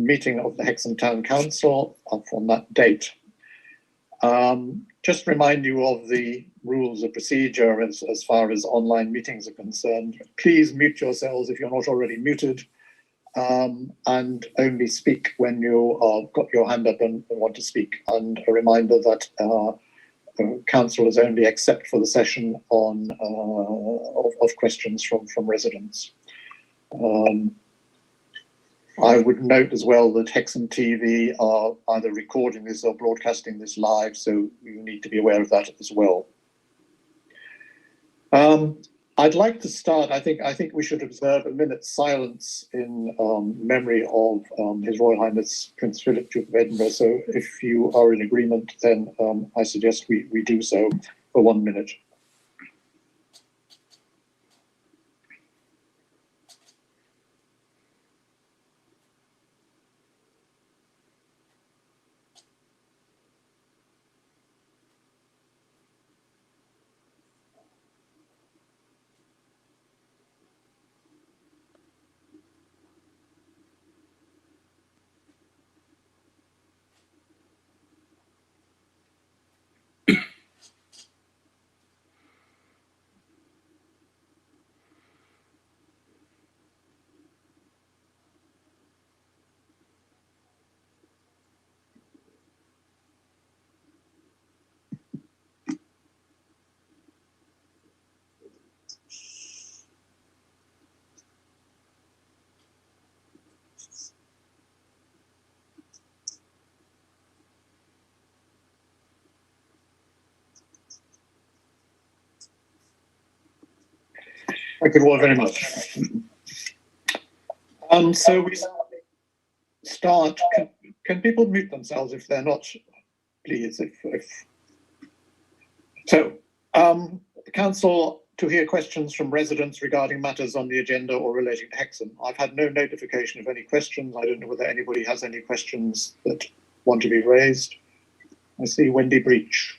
meeting of the Hexham Town Council on that date. Just remind you of the rules of procedure as far as online meetings are concerned. Please mute yourselves if you're not already muted, and only speak when you got your hand up and want to speak. And a reminder that councillors only accept for the session on of questions from residents. I would note as well that Hexhamtv are either recording this or broadcasting this live, so you need to be aware of that as well. I'd like to start. I think we should observe a minute's silence in memory of His Royal Highness Prince Philip, Duke of Edinburgh. So if you are in agreement, then I suggest we do so for 1 minute. Thank you all very much. So we start. Can people mute themselves if they're not, please? So, the council to hear questions from residents regarding matters on the agenda or relating to Hexham. I've had no notification of any questions. I don't know whether anybody has any questions that want to be raised. I see Wendy Breach.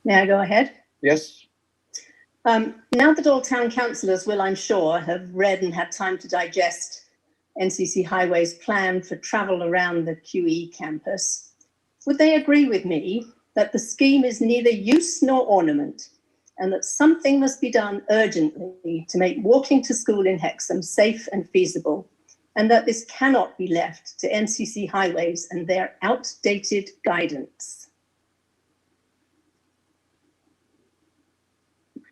May I go ahead? Yes. Now that all town councillors will, I'm sure, have read and had time to digest NCC Highway's plan for travel around the QE campus, would they agree with me that the scheme is neither use nor ornament, and that something must be done urgently to make walking to school in Hexham safe and feasible, and that this cannot be left to NCC Highways and their outdated guidance?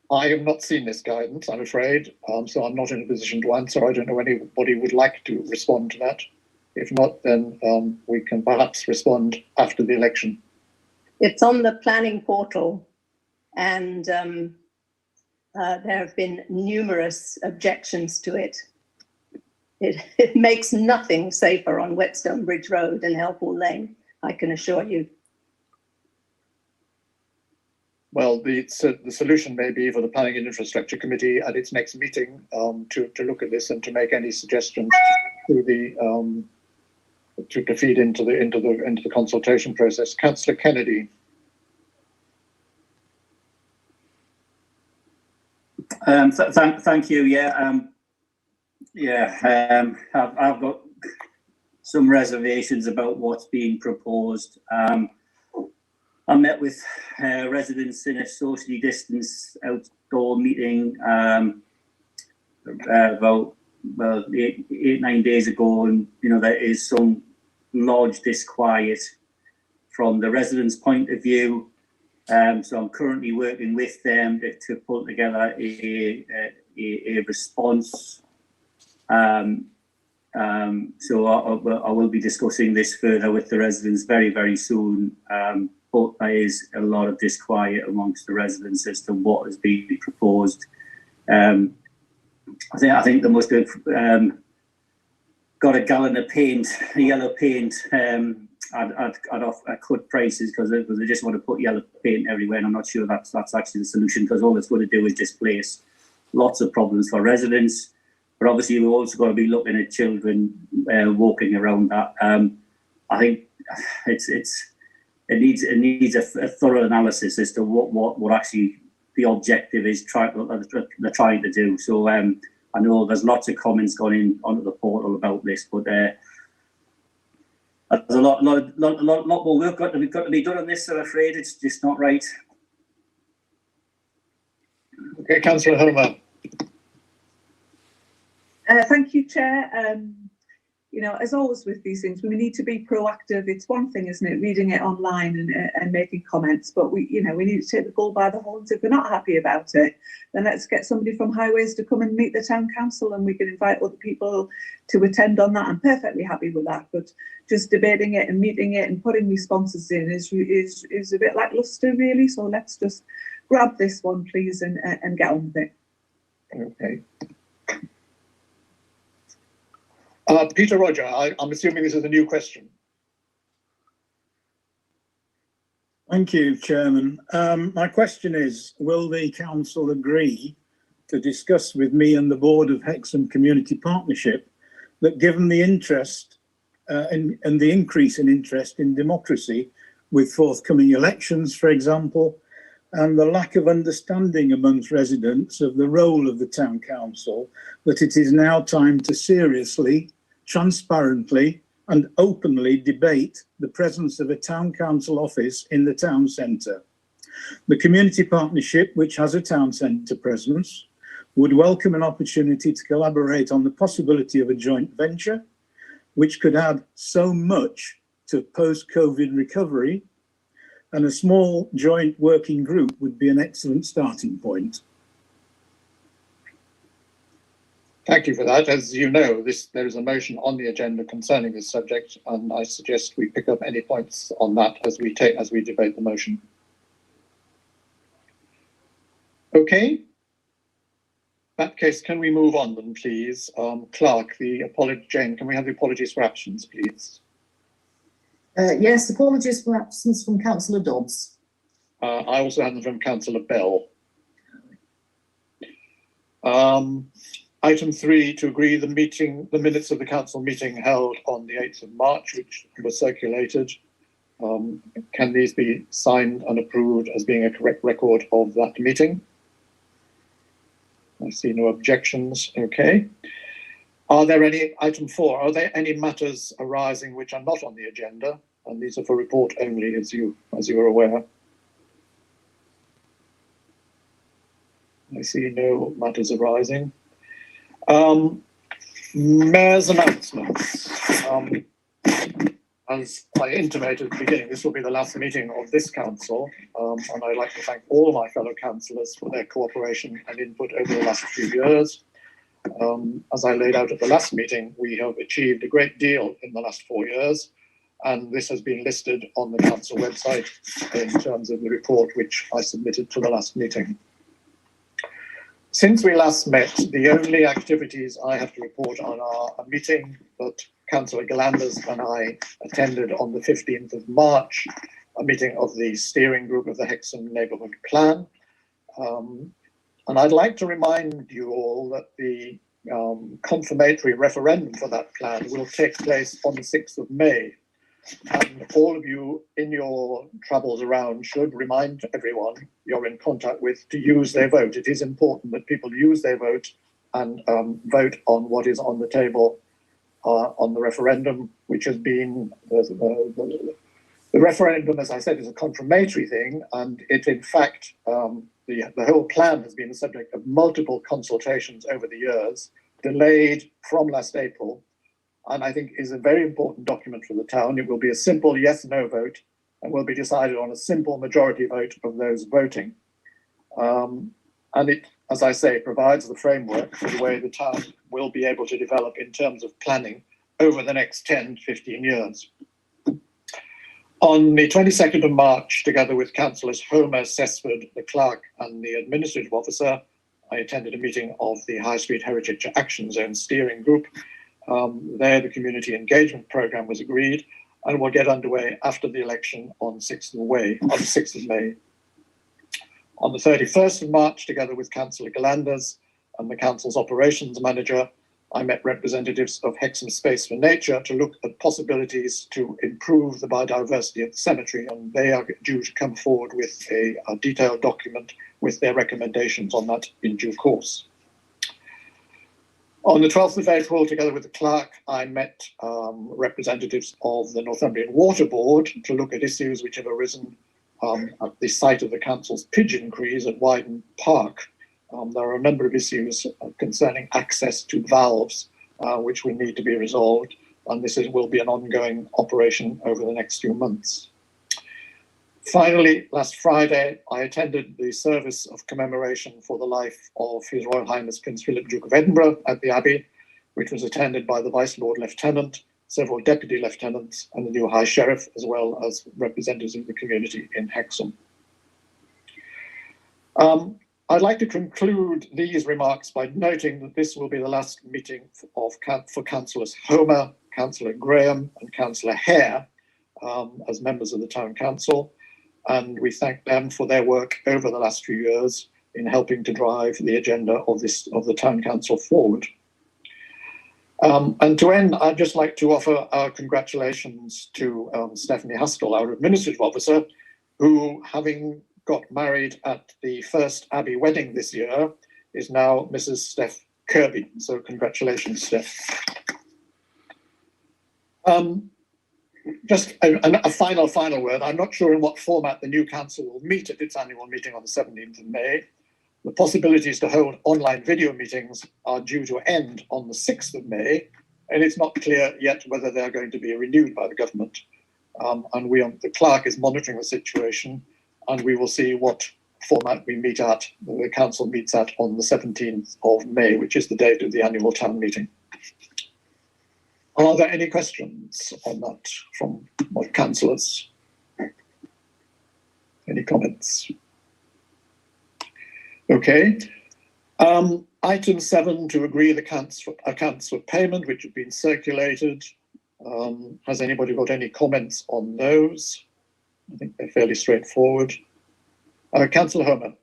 I have not seen this guidance, I'm afraid, so I'm not in a position to answer. I don't know anybody would like to respond to that. If not, then we can perhaps respond after the election. It's on the planning portal, and there have been numerous objections to it. It makes nothing safer on Whetstone Bridge Road and Helpool Lane, I can assure you. Well, the solution may be for the Planning and Infrastructure Committee at its next meeting to look at this and to make any suggestions to the to feed into the consultation process. Councillor Kennedy. Thank you. I've got some reservations about what's being proposed. I met with residents in a socially distanced outdoor meeting about 8-9 days ago, and there is some large disquiet from the residents' point of view. So I'm currently working with them to put together a response. So I will be discussing this further with the residents very, very soon. But there is a lot of disquiet amongst the residents as to what is being proposed. I think they must have got a gallon of paint, yellow paint, at cut prices because they just want to put yellow paint everywhere. And I'm not sure that's actually the solution, because all it's going to do is displace lots of problems for residents. But obviously, we've also got to be looking at children walking around that. I think it needs a thorough analysis as to what actually the objective is they're trying to do. So I I know there's lots of comments gone in onto the portal about this, but there's a lot more work got to be done on this. I'm afraid it's just not right. Okay, Councillor Homer. Thank you, Chair. You know, as always with these things, we need to be proactive. It's one thing, isn't it, reading it online and making comments, but we need to take the bull by the horns. If we're not happy about it, then let's get somebody from Highways to come and meet the town council, and we can invite other people to attend on that. I'm perfectly happy with that, but just debating it and meeting it and putting responses in is a bit lackluster, really. So let's just grab this one, please, and get on with it. Okay. Peter Roger, I'm assuming this is a new question. Thank you, Chairman. My question is, will the council agree to discuss with me and the board of Hexham Community Partnership that given the interest and the increase in interest in democracy with forthcoming elections, for example, and the lack of understanding amongst residents of the role of the town council, that it is now time to seriously, transparently and openly debate the presence of a town council office in the town centre. The community partnership, which has a town centre presence, would welcome an opportunity to collaborate on the possibility of a joint venture, which could add so much to post-COVID recovery, and a small joint working group would be an excellent starting point. Thank you for that. As you know, there is a motion on the agenda concerning this subject, and I suggest we pick up any points on that as we debate the motion. Okay. In that case, can we move on then, please? Clerk, Jane, can we have the apologies for absence, please? Yes, apologies for absence from Councillor Dodds. I also have them from Councillor Bell. Item 3, to agree the minutes of the council meeting held on the 8th of March, which was circulated. Can these be signed and approved as being a correct record of that meeting? I see no objections. Okay. Item 4, are there any matters arising which are not on the agenda? And these are for report only, as you are aware. I see no matters arising. Mayor's announcements. As I intimated at the beginning, this will be the last meeting of this council, and I'd like to thank all my fellow councillors for their cooperation and input over the last few years. As I laid out at the last meeting, we have achieved a great deal in the last 4 years, and this has been listed on the council website in terms of the report which I submitted to the last meeting. Since we last met, the only activities I have to report on are a meeting that Councillor Galanders and I attended on the 15th of March, a meeting of the steering group of the Hexham Neighbourhood Plan. And I'd like to remind you all that the confirmatory referendum for that plan will take place on the 6th of May. And all of you in your travels around should remind everyone you're in contact with to use their vote. It is important that people use their vote and vote on what is on the table on the referendum, which has been the referendum, as I said, is a confirmatory thing, and it in fact the whole plan has been the subject of multiple consultations over the years, delayed from last April. And I think is a very important document for the town. It will be a simple yes/no vote and will be decided on a simple majority vote of those voting. And it, as I say, provides the framework for the way the town will be able to develop in terms of planning over the next 10, 15 years. On the 22nd of March, together with Councillors Homer, Cessford, the clerk and the administrative officer, I attended a meeting of the High Street Heritage Action Zone Steering Group. There, the community engagement programme was agreed and will get underway after the election on 6th of May. On the 31st of March, together with Councillor Galanders and the council's operations manager, I met representatives of Hexham Space for Nature to look at possibilities to improve the biodiversity at the cemetery, and they are due to come forward with a detailed document with their recommendations on that in due course. On the 12th of April, together with the clerk, I met representatives of the Northumbrian Water Board to look at issues which have arisen at the site of the council's pigeon crease at Wyden Park. There are a number of issues concerning access to valves which will need to be resolved, and this will be an ongoing operation over the next few months. Finally, last Friday, I attended the service of commemoration for the life of His Royal Highness Prince Philip, Duke of Edinburgh at the Abbey, which was attended by the Vice Lord Lieutenant, several Deputy Lieutenants and the new High Sheriff, as well as representatives of the community in Hexham. I'd like to conclude these remarks by noting that this will be the last meeting for Councillors Homer, Councillor Graham and Councillor Hare as members of the Town Council. And we thank them for their work over the last few years in helping to drive the agenda of the Town Council forward. And to end, I'd just like to offer our congratulations to Stephanie Haskell, our Administrative Officer, who, having got married at the first Abbey wedding this year, is now Mrs. Steph Kirby. So congratulations, Steph. Just a final word. I'm not sure in what format the new council will meet at its annual meeting on the 17th of May. The possibilities to hold online video meetings are due to end on the 6th of May, and it's not clear yet whether they're going to be renewed by the government. And the clerk is monitoring the situation, and we will see what format we meet at, the council meets at on the 17th of May, which is the date of the annual town meeting. Are there any questions on that from my councillors? Any comments? Okay. Item 7, to agree the accounts for payment, which have been circulated. Has anybody got any comments on those? I think they're fairly straightforward. Councillor Homer.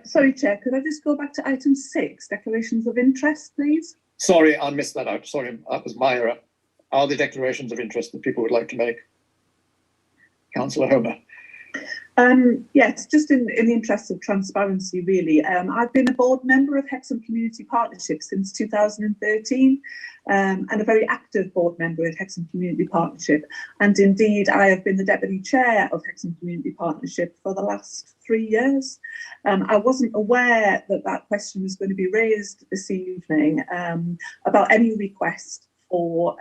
Sorry, Chair, could I just go back to item 6, declarations of interest, please? Sorry, I missed that out. Sorry, that was my error. Are there declarations of interest that people would like to make? Councillor Homer. Yes, just in the interest of transparency, really. I've been a board member of Hexham Community Partnership since 2013, and a very active board member of Hexham Community Partnership. And indeed, I have been the deputy chair of Hexham Community Partnership for the last 3 years. I wasn't aware that that question was going to be raised this evening about any request for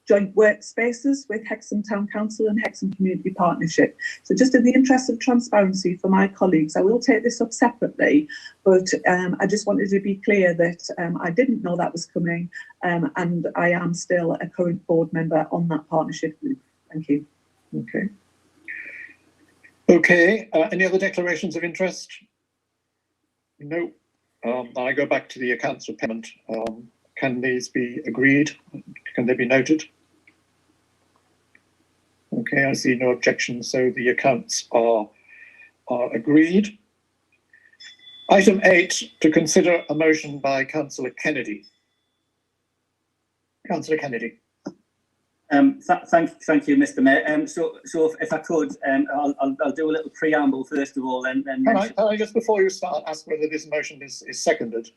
joint workspaces with Hexham Town Council and Hexham Community Partnership. So just in the interest of transparency for my colleagues, I will take this up separately, but I just wanted to be clear that I didn't know that was coming, and I am still a current board member on that partnership group. Thank you. Okay. Okay, any other declarations of interest? No. I go back to the accounts for payment. Can these be agreed? Can they be noted? Okay, I see no objections, so the accounts are agreed. Item 8, to consider a motion by Councillor Kennedy. Councillor Kennedy. Thank you, Mr. Mayor. So if I could, I'll do a little preamble first of all, and then. Can I just, before you start, ask whether this motion is seconded?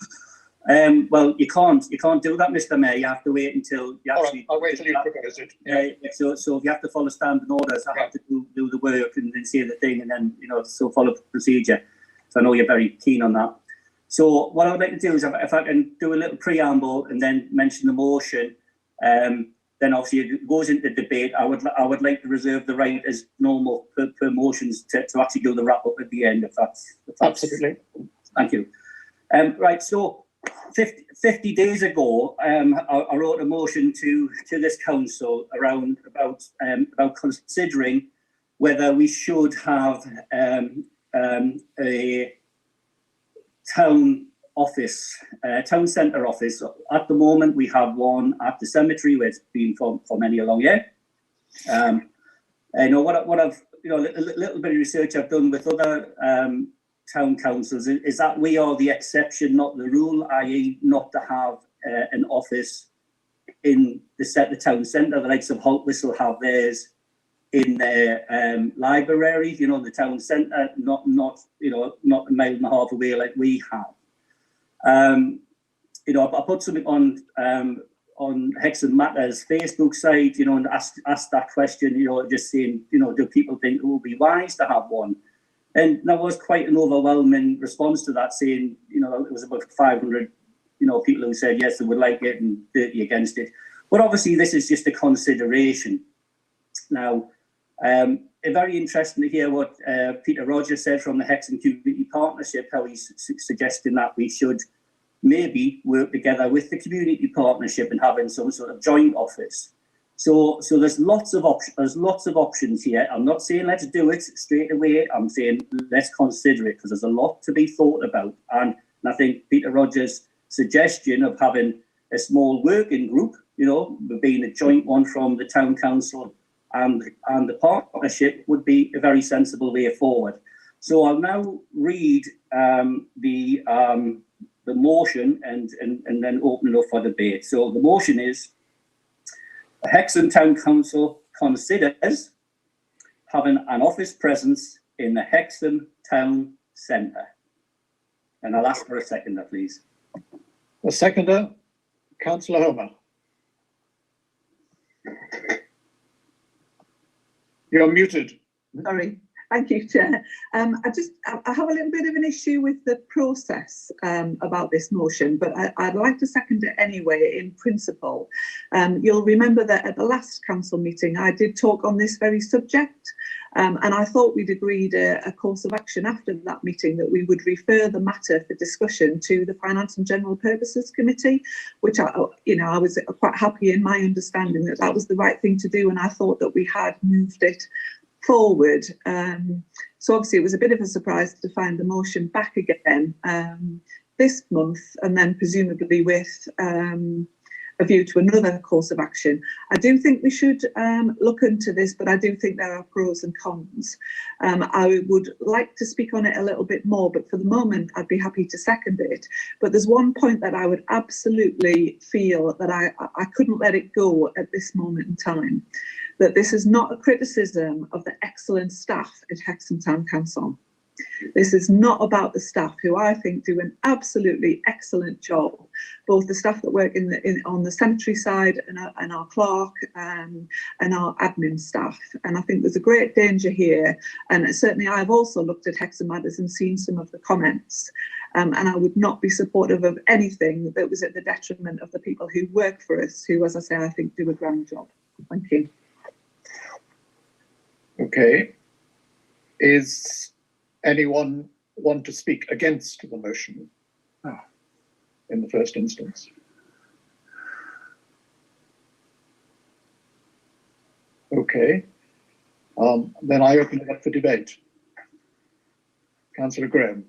Well, you can't do that, Mr. Mayor. You have to wait until you actually. I'll wait till you propose it. Yeah. So if you have to follow standard orders, I have to do the work and then say the thing, and then so follow procedure. So I know you're very keen on that. So what I would like to do is, if I can do a little preamble and then mention the motion, then obviously it goes into debate. I would like to reserve the right as normal per motions to actually do the wrap up at the end, if that's absolutely. Thank you. Right. So. 50 days ago, I wrote a motion to this council about considering whether we should have a town office, town centre office. At the moment, we have one at the cemetery, where it's been for many a long year. I know what I've a little bit of research I've done with other town councils is that we are the exception, not the rule, i.e. not to have an office in the town centre. The likes of Holtwhistle have theirs in their library, the town centre, not a mile and a half away like we have. you know, I put something on Hexham Matters Facebook site, you know, and asked that question, you know, just saying, you know, do people think it would be wise to have one? And there was quite an overwhelming response to that, saying, you know, it was about 500, you know, people who said yes, they would like it, and 30 against it. But obviously, this is just a consideration. Now, very interesting to hear what Peter Rogers said from the Hexham Community Partnership, how he's suggesting that we should maybe work together with the community partnership and having some sort of joint office. So there's lots of options here. I'm not saying let's do it straight away. I'm saying let's consider it, because there's a lot to be thought about. And I think Peter Rogers' suggestion of having a small working group, you know, being a joint one from the town council and the partnership, would be a very sensible way forward. So I'll now read the motion and then open it up for debate. So the motion is: the Hexham Town Council considers having an office presence in the Hexham Town Centre. And I'll ask for a seconder, please. A seconder, Councillor Homer. You're muted. Sorry. Thank you, Chair. I have a little bit of an issue with the process about this motion, but I'd like to second it anyway in principle. You'll remember that at the last council meeting, I did talk on this very subject, and I thought we'd agreed a course of action after that meeting, that we would refer the matter for discussion to the Finance and General Purposes Committee, which I was quite happy in my understanding that that was the right thing to do, and I thought that we had moved it forward. So obviously it was a bit of a surprise to find the motion back again this month, and then presumably with a view to another course of action. I do think we should look into this, but I do think there are pros and cons. I would like to speak on it a little bit more, but for the moment I'd be happy to second it. But there's one point that I would absolutely feel that I couldn't let it go at this moment in time, that this is not a criticism of the excellent staff at Hexham Town Council. This is not about the staff, who I think do an absolutely excellent job, both the staff that work on the cemetery side and our clerk and our admin staff. And I think there's a great danger here. And certainly I've also looked at Hexham Matters and seen some of the comments. And I would not be supportive of anything that was at the detriment of the people who work for us, who, as I say, I think do a grand job. Thank you. Okay. Is anyone want to speak against the motion in the first instance? Okay. Then I open it up for debate. Councillor Graham.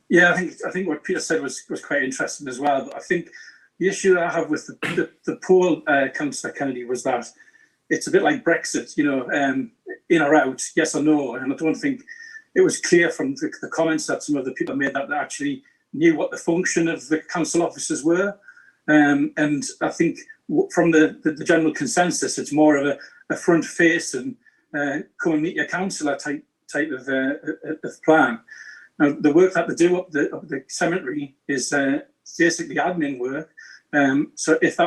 Yeah, I think what Peter said was quite interesting as well. But I think the issue I have with the poll, Councillor Kennedy, was that it's a bit like Brexit, you know, in or out, yes or no. And I don't think it was clear from the comments that some of the people made that they actually knew what the function of the council officers were. And I think from the general consensus, it's more of a front face and come and meet your councillor type of plan. Now, the work that they do up the cemetery is basically admin work. So if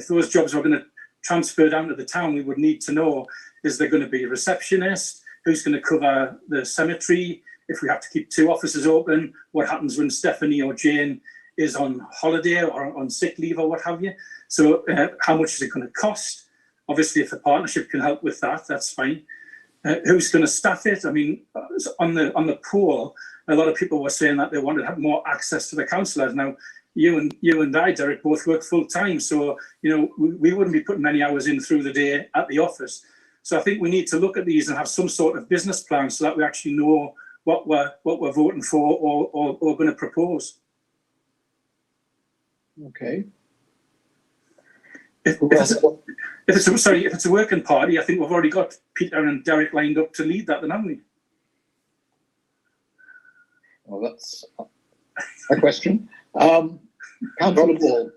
those jobs were going to transfer down to the town, we would need to know, is there going to be a receptionist? Who's going to cover the cemetery? If we have to keep two offices open, what happens when Stephanie or Jane is on holiday or on sick leave or what have you? So how much is it going to cost? Obviously, if the partnership can help with that, that's fine. Who's going to staff it? I mean, on the poll, a lot of people were saying that they wanted to have more access to the councillors. Now, you and I, Derek, both work full time, so you know we wouldn't be putting many hours in through the day at the office. So I think we need to look at these and have some sort of business plan so that we actually know what we're voting for or going to propose. Okay. If it's a working party, I think we've already got Peter and Derek lined up to lead that, then, haven't we? Well, that's a question. Councillor Ball.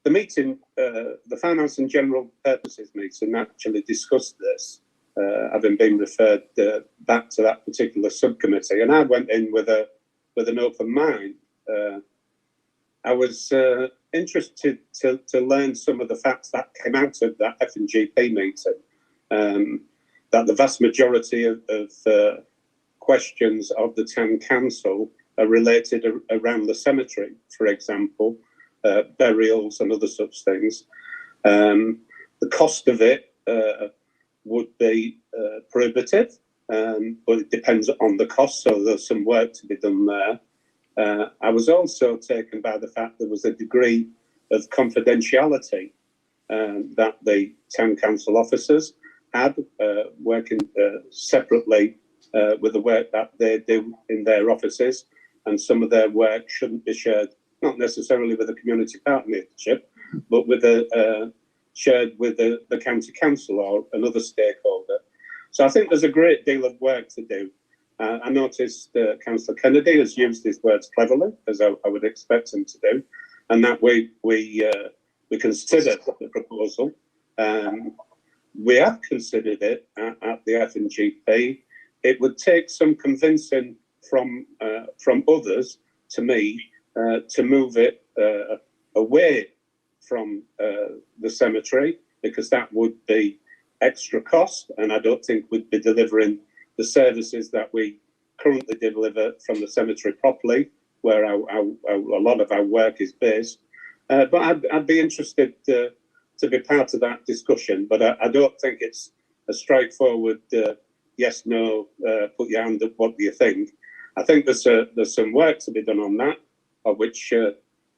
The meeting, the Finance and General Purposes meeting, actually discussed this, having been referred back to that particular subcommittee. And I went in with a with an open mind. I was interested to learn some of the facts that came out of that F&GP meeting, that the vast majority of questions of the town council are related around the cemetery, for example, burials and other such things. The cost of it would be prohibitive, but it depends on the cost, so there's some work to be done there. I was also taken by the fact there was a degree of confidentiality that the town council officers had, working separately with the work that they do in their offices, and some of their work shouldn't be shared, not necessarily with the community partnership, but with shared with the county council or another stakeholder. So I think there's a great deal of work to do. I noticed Councillor Kennedy has used his words cleverly, as I would expect him to do, and that we consider the proposal. We have considered it at the F&GP. It would take some convincing from others, to me, to move it away from the cemetery, because that would be extra cost, and I don't think we'd be delivering the services that we currently deliver from the cemetery properly, where a lot of our work is based. But I'd be interested to be part of that discussion, but I don't think it's a straightforward yes, no, put your hand up, what do you think? I think there's some work to be done on that, of which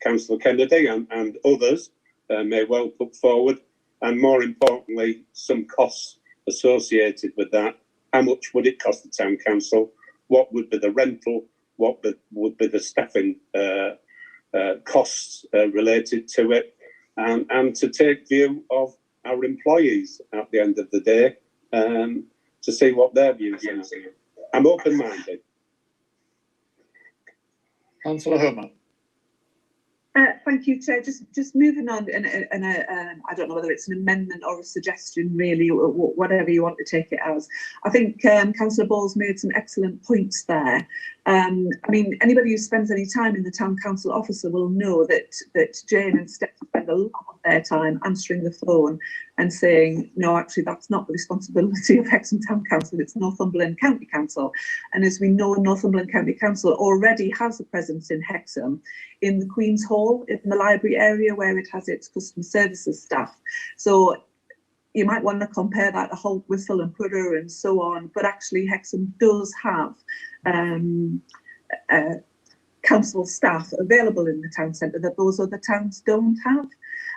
Councillor Kennedy and others may well put forward, and more importantly, some costs associated with that. How much would it cost the town council? What would be the rental? What would be the staffing costs related to it? And to take view of our employees at the end of the day, to see what their views are. I'm open-minded. Councillor Homer. Thank you, Chair. Just moving on, and I don't know whether it's an amendment or a suggestion, really, or whatever you want to take it as. I think Councillor Ball's made some excellent points there. I mean, anybody who spends any time in the town council officer will know that Jane and Steph spend a lot of their time answering the phone and saying, no, actually, that's not the responsibility of Hexham Town Council, it's Northumberland County Council. And as we know, Northumberland County Council already has a presence in Hexham, in the Queen's Hall, in the library area, where it has its customer services staff. So you might want to compare that to Holt, Whistle and Prudder and so on, but actually Hexham does have council staff available in the town centre that those other towns don't have.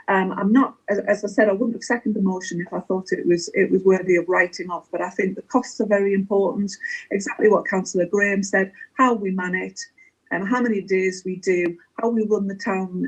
I'm not, as I said, I wouldn't have seconded the motion if I thought it was worthy of writing off, but I think the costs are very important. Exactly what Councillor Graham said, how we man it, how many days we do, how we run the town,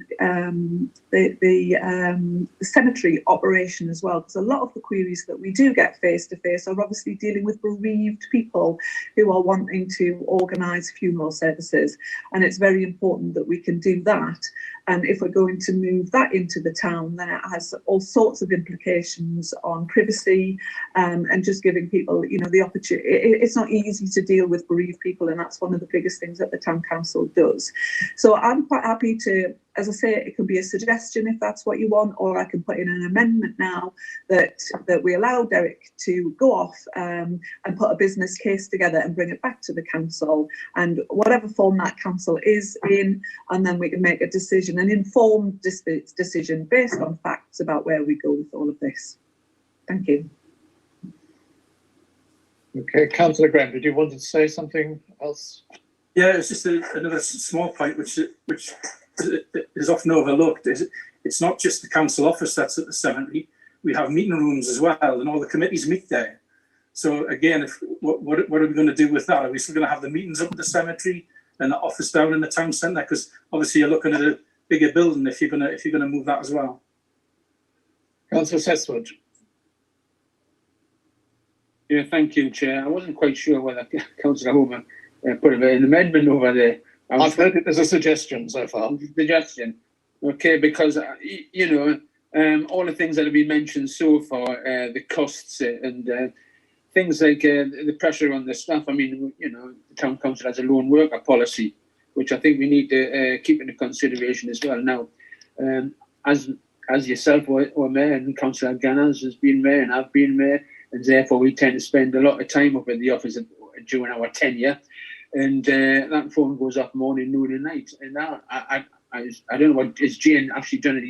the cemetery operation as well, because a lot of the queries that we do get face to face are obviously dealing with bereaved people who are wanting to organise funeral services, and it's very important that we can do that. And if we're going to move that into the town, then it has all sorts of implications on privacy, and just giving people, you know, the opportunity. It's not easy to deal with bereaved people, and that's one of the biggest things that the town council does. So I'm quite happy to, as I say, it can be a suggestion if that's what you want, or I can put in an amendment now that we allow Derek to go off and put a business case together and bring it back to the council, and whatever form that council is in, and then we can make a decision, an informed decision based on facts about where we go with all of this. Thank you. Okay, Councillor Graham, did you want to say something else? Yeah, it's just another small point which is often overlooked. It's not just the council office that's at the cemetery. We have meeting rooms as well, and all the committees meet there. So again, what are we going to do with that? Are we still going to have the meetings up at the cemetery and the office down in the town centre? Because obviously you're looking at a bigger building if you're going to move that as well. Councillor Sesswood. Yeah, thank you, Chair. I wasn't quite sure whether Councillor Homer put an amendment over there. I've heard it as a suggestion so far. Suggestion, okay, because you know, all the things that have been mentioned so far, the costs and things like the pressure on the staff. I mean, you know, the town council has a lone worker policy, which I think we need to keep into consideration as well. Now, as yourself or Mayor and Councillor Ganners has been Mayor and I've been Mayor, and therefore we tend to spend a lot of time up in the office during our tenure, and that phone goes off morning, noon and night. And now I don't know what is Jane actually done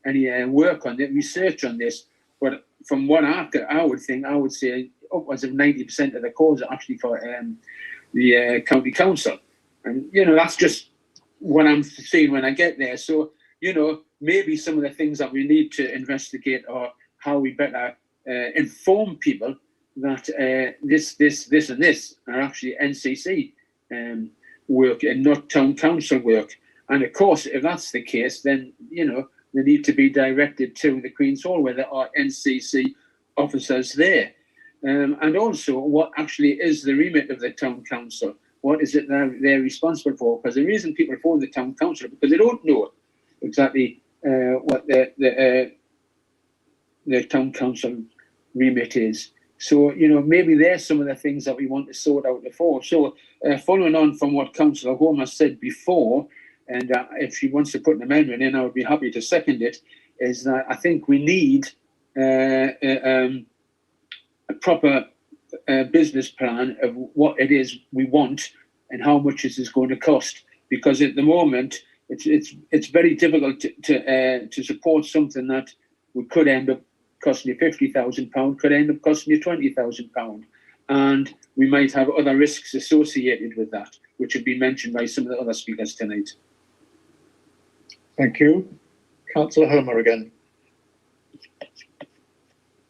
any work on it, research on this, but from what I would say upwards of 90% of the calls are actually for the county council, and that's just what I'm seeing when I get there. So maybe some of the things that we need to investigate are how we better inform people that this and this are actually NCC work and not town council work. And of course, if that's the case, then they need to be directed to the Queen's Hall where there are NCC officers there. And also, what actually is the remit of the town council? What is it that they're responsible for? Because the reason people phone the town council because they don't know exactly what the town council remit is. So, maybe there's some of the things that we want to sort out before. So, following on from what Councillor Holmes has said before, and if she wants to put an amendment in, I would be happy to second it, is that I think we need a proper business plan of what it is we want and how much this is going to cost. Because at the moment, it's very difficult to support something that could end up costing you £50,000, could end up costing you £20,000, and we might have other risks associated with that, which have been mentioned by some of the other speakers tonight. Thank you. Councillor Homer again.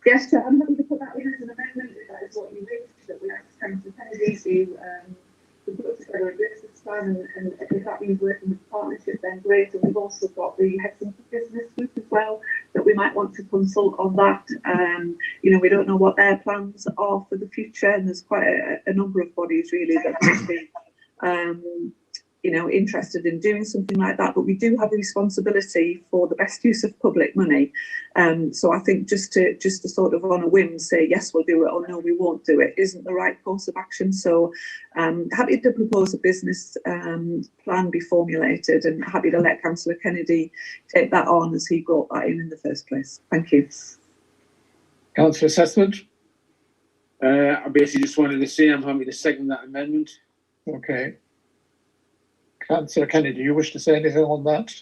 Yes, Chair, I'm happy to put that in as an amendment if that is what you wish, that we ask Councillor Kennedy to put together a business plan, and if that means working with the partnership, then great. And we've also got the Hexham Business Group as well that we might want to consult on that. We don't know what their plans are for the future, and there's quite a number of bodies really that would be interested in doing something like that, but we do have a responsibility for the best use of public money. So I think just to sort of on a whim say yes we'll do it or no we won't do it isn't the right course of action. So happy to propose a business plan be formulated, and happy to let Councillor Kennedy take that on as he brought that in the first place. Thank you. Councillor Assessment. I basically just wanted to say I'm happy to second that amendment. Okay. Councillor Kennedy, do you wish to say anything on that?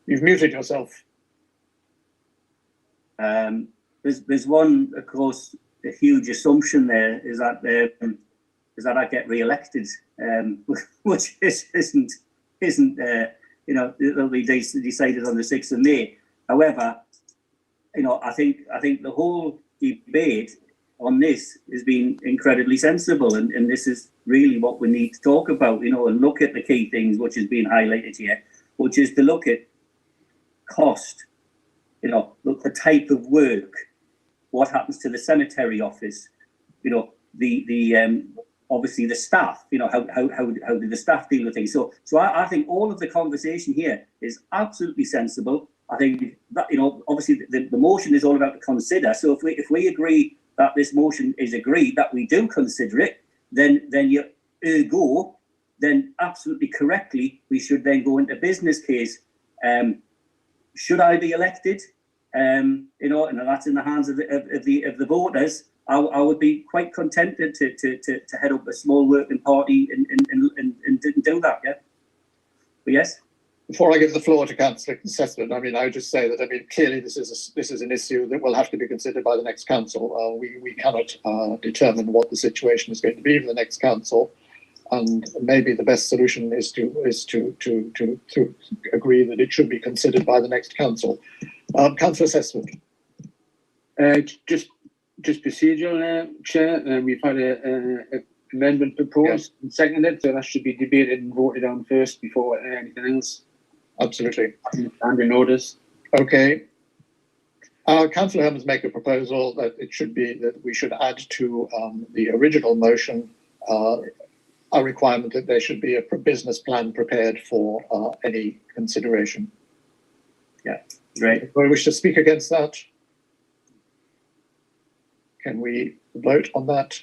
You've muted yourself. There's one, of course, a huge assumption there is that I get re-elected, which isn't it'll be decided on the 6th of May. However, I think the whole debate on this has been incredibly sensible, and this is really what we need to talk about, and look at the key things which has been highlighted here, which is to look at cost, look the type of work, what happens to the cemetery office, the obviously the staff, how do the staff deal with things. So I think all of the conversation here is absolutely sensible. I think that, obviously the motion is all about to consider. So if we agree that this motion is agreed, that we do consider it, then you ergo, then absolutely correctly, we should then go into business case. Should I be elected? And that's in the hands of the voters. I would be quite contented to head up a small working party and do that. Yeah. But yes. Before I give the floor to Councillor Assessment, I would just say that clearly this is an issue that will have to be considered by the next council. We cannot determine what the situation is going to be for the next council, and maybe the best solution is to agree that it should be considered by the next council. Councillor Assessment. Just procedural, Chair. We've had an amendment proposed and seconded, so that should be debated and voted on first before anything else. Absolutely. And in orders. Okay. Councillor Herman's make a proposal that it should be that we should add to the original motion a requirement that there should be a business plan prepared for any consideration. Yeah, great. Do I wish to speak against that? Can we vote on that?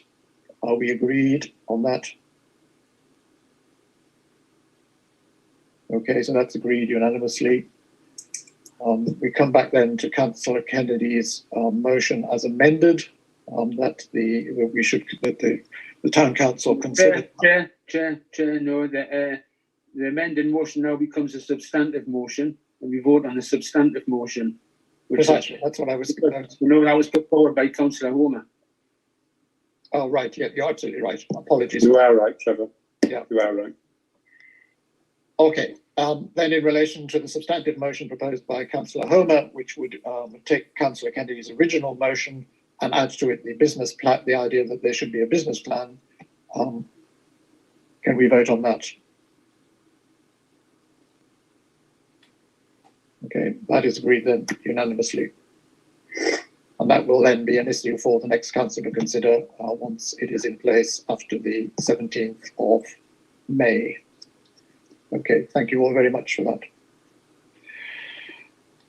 Are we agreed on that? Okay, so that's agreed unanimously. We come back then to Councillor Kennedy's motion as amended, that the town council consider. Chair, no, the amended motion now becomes a substantive motion, and we vote on a substantive motion. Precisely, that's what I was. No, that was put forward by Councillor Homer. Oh, right, yeah, you're absolutely right. Apologies. You are right, Trevor. Yeah. You are right. Okay, then in relation to the substantive motion proposed by Councillor Homer, which would take Councillor Kennedy's original motion and add to it the business plan, the idea that there should be a business plan, can we vote on that? Okay, that is agreed then unanimously. And that will then be an issue for the next council to consider once it is in place after the 17th of May. Okay, thank you all very much for that.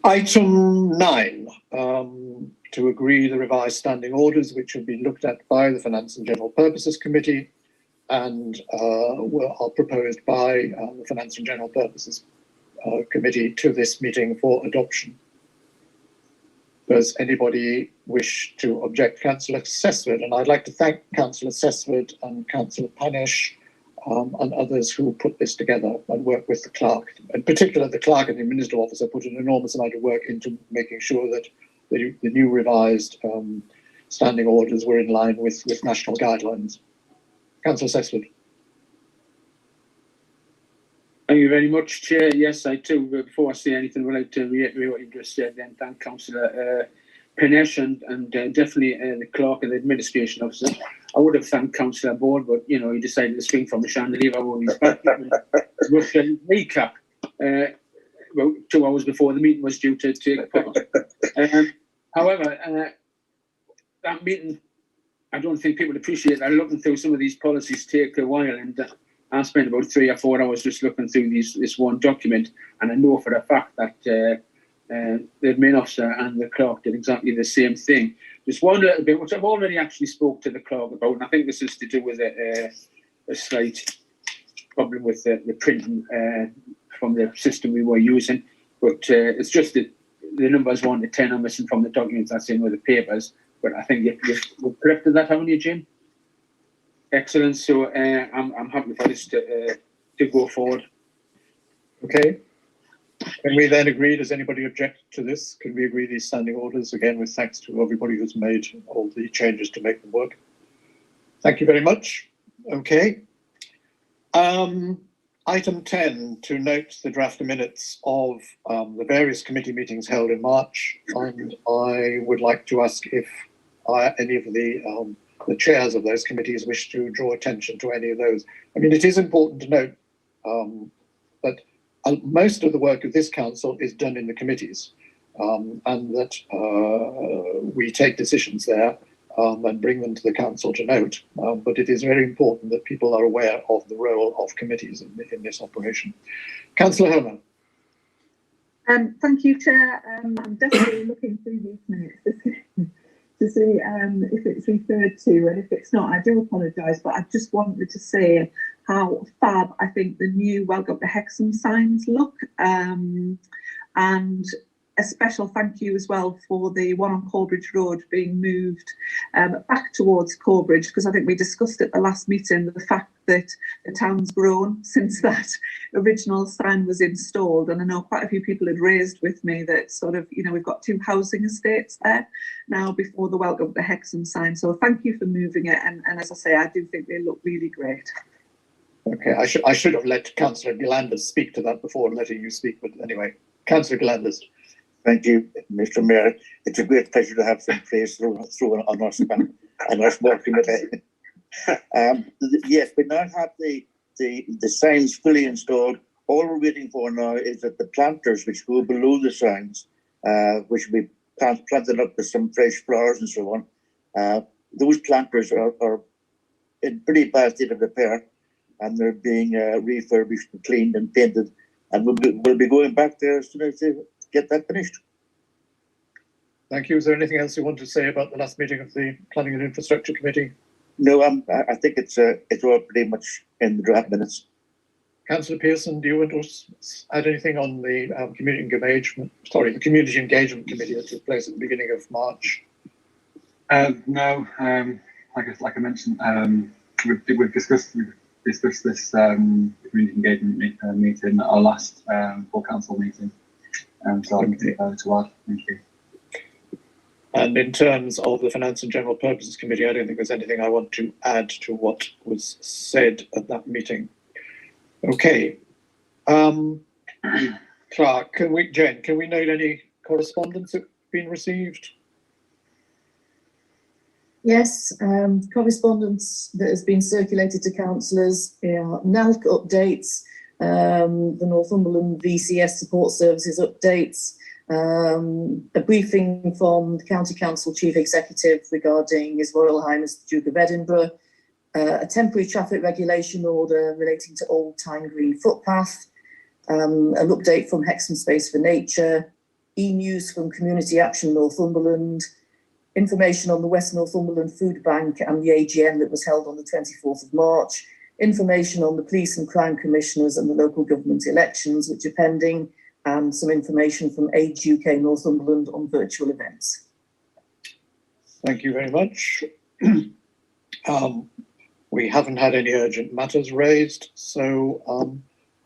Item 9, to agree the revised standing orders, which will be looked at by the Finance and General Purposes Committee and are proposed by the Finance and General Purposes Committee to this meeting for adoption. Does anybody wish to object? Councillor Sessford, and I'd like to thank Councillor Sessford and Councillor Panish and others who put this together and work with the clerk. In particular, the clerk and the administrative officer put an enormous amount of work into making sure that the new revised standing orders were in line with national guidelines. Councillor Sessford. Thank you very much, Chair. Yes, I too, before I say anything, would like to reiterate what you just said then. Thank Councillor Panish and definitely the clerk and the administration officer. I would have thanked Councillor Board, but you know, he decided to swing from the chandelier. I won't recap about 2 hours before the meeting was due to take part. However, that meeting, I don't think people appreciate that. Looking through some of these policies take a while, and I spent about 3 or 4 hours just looking through this one document, and I know for a fact that the admin officer and the clerk did exactly the same thing. Just one little bit, which I've already actually spoke to the clerk about, and I think this is to do with a slight problem with the printing from the system we were using, but it's just that the numbers 1 to 10 are missing from the documents that's in with the papers. But I think you've corrected that, haven't you, Jim? Excellent. So I'm happy for this to go forward. Okay. Can we then agree? Does anybody object to this? Can we agree these standing orders again with thanks to everybody who's made all the changes to make them work? Thank you very much. Okay. Item 10, to note the draft minutes of the various committee meetings held in March, and I would like to ask if any of the chairs of those committees wish to draw attention to any of those. I mean, it is important to note that most of the work of this council is done in the committees, and that we take decisions there and bring them to the council to note. But it is very important that people are aware of the role of committees in this operation. Councillor Homer. Thank you, Chair. I'm definitely looking through these minutes to see if it's referred to, and if it's not, I do apologise, but I just wanted to say how fab I think the new Welcome to Hexham signs look, and a special thank you as well for the one on Corbridge Road being moved back towards Corbridge, because I think we discussed at the last meeting the fact that the town's grown since that original sign was installed, and I know quite a few people had raised with me that sort of, you know, we've got 2 housing estates there now before the Welcome to Hexham sign, so thank you for moving it, and as I say, I do think they look really great. Okay, I should have let Councillor Gillanders speak to that before letting you speak, but anyway, Councillor Gillanders. Thank you, Mr. Mayor. It's a great pleasure to have some praise through on us and us working with it. Yes, we now have the signs fully installed. All we're waiting for now is that the planters which go below the signs, which will be planted up with some fresh flowers and so on, those planters are in pretty bad state of repair, and they're being refurbished and cleaned and painted, and we'll be going back there as soon as they get that finished. Thank you. Is there anything else you want to say about the last meeting of the Planning and Infrastructure Committee? No, I think it's all pretty much in the draft minutes. Councillor Pearson, do you want to add anything on the community engagement committee that took place at the beginning of March? No, like I mentioned, we've discussed this community engagement meeting at our last full council meeting. So I'm to add. Thank you. And in terms of the Finance and General Purposes Committee, I don't think there's anything I want to add to what was said at that meeting. Okay. Clark, Jen, can we note any correspondence that have been received? Yes, correspondence that has been circulated to councillors, NALC updates, the Northumberland VCS support services updates, a briefing from the County Council Chief Executive regarding His Royal Highness the Duke of Edinburgh, a temporary traffic regulation order relating to Old Tyne Green footpath, an update from Hexham Space for Nature, e-news from Community Action Northumberland, information on the West Northumberland Food Bank and the AGM that was held on the 24th of March, information on the Police and Crime Commissioners and the local government elections, which are pending, and some information from Age UK Northumberland on virtual events. Thank you very much. We haven't had any urgent matters raised, so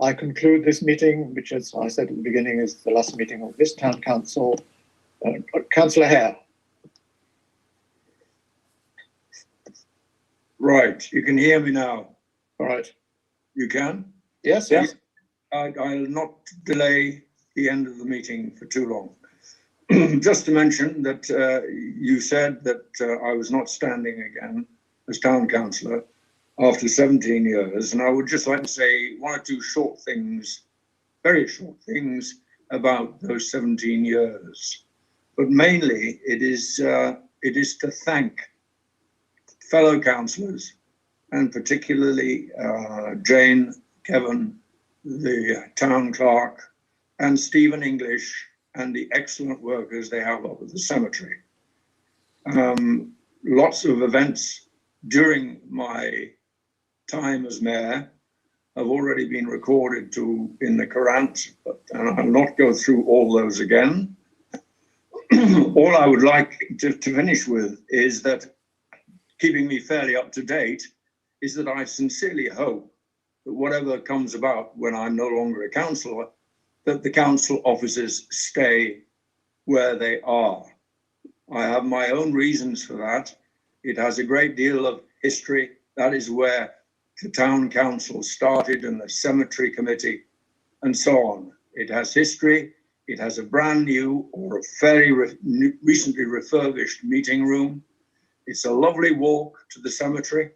I conclude this meeting, which, as I said at the beginning, is the last meeting of this town council. Councillor Hare. Right, you can hear me now. All right. You can? Yes, yes. I'll not delay the end of the meeting for too long. Just to mention that you said that I was not standing again as town councillor after 17 years, and I would just like to say one or two short things, very short things about those 17 years. But mainly it is to thank fellow councillors, and particularly Jane, Kevin, the town clerk, and Stephen English, and the excellent workers they have up at the cemetery. Lots of events during my time as mayor have already been recorded in the Courant, and I'll not go through all those again. All I would like to finish with is that, keeping me fairly up to date, is that I sincerely hope that whatever comes about when I'm no longer a councillor, that the council offices stay where they are. I have my own reasons for that. It has a great deal of history. That is where the town council started, and the cemetery committee and so on. It has history. It has a brand new or a fairly recently refurbished meeting room. It's a lovely walk to the cemetery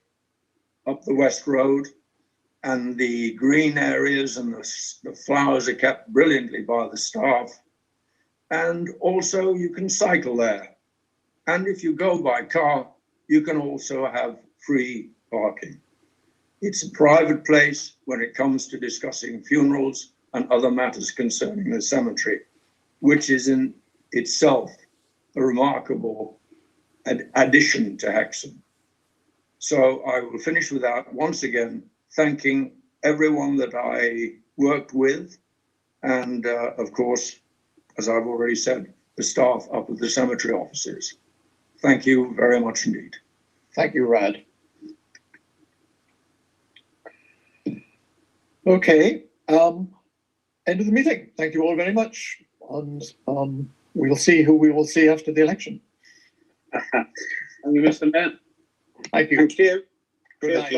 up the West Road, and the green areas and the flowers are kept brilliantly by the staff. And also you can cycle there. And if you go by car, you can also have free parking. It's a private place when it comes to discussing funerals and other matters concerning the cemetery, which is in itself a remarkable addition to Hexham. So I will finish with that, once again, thanking everyone that I worked with, and of course, as I've already said, the staff up at the cemetery offices. Thank you very much indeed. Thank you, Rad. Okay, end of the meeting. Thank you all very much, and we'll see who we will see after the election. Thank you, Mr. Mayor. Thank you. Thank you. Good night.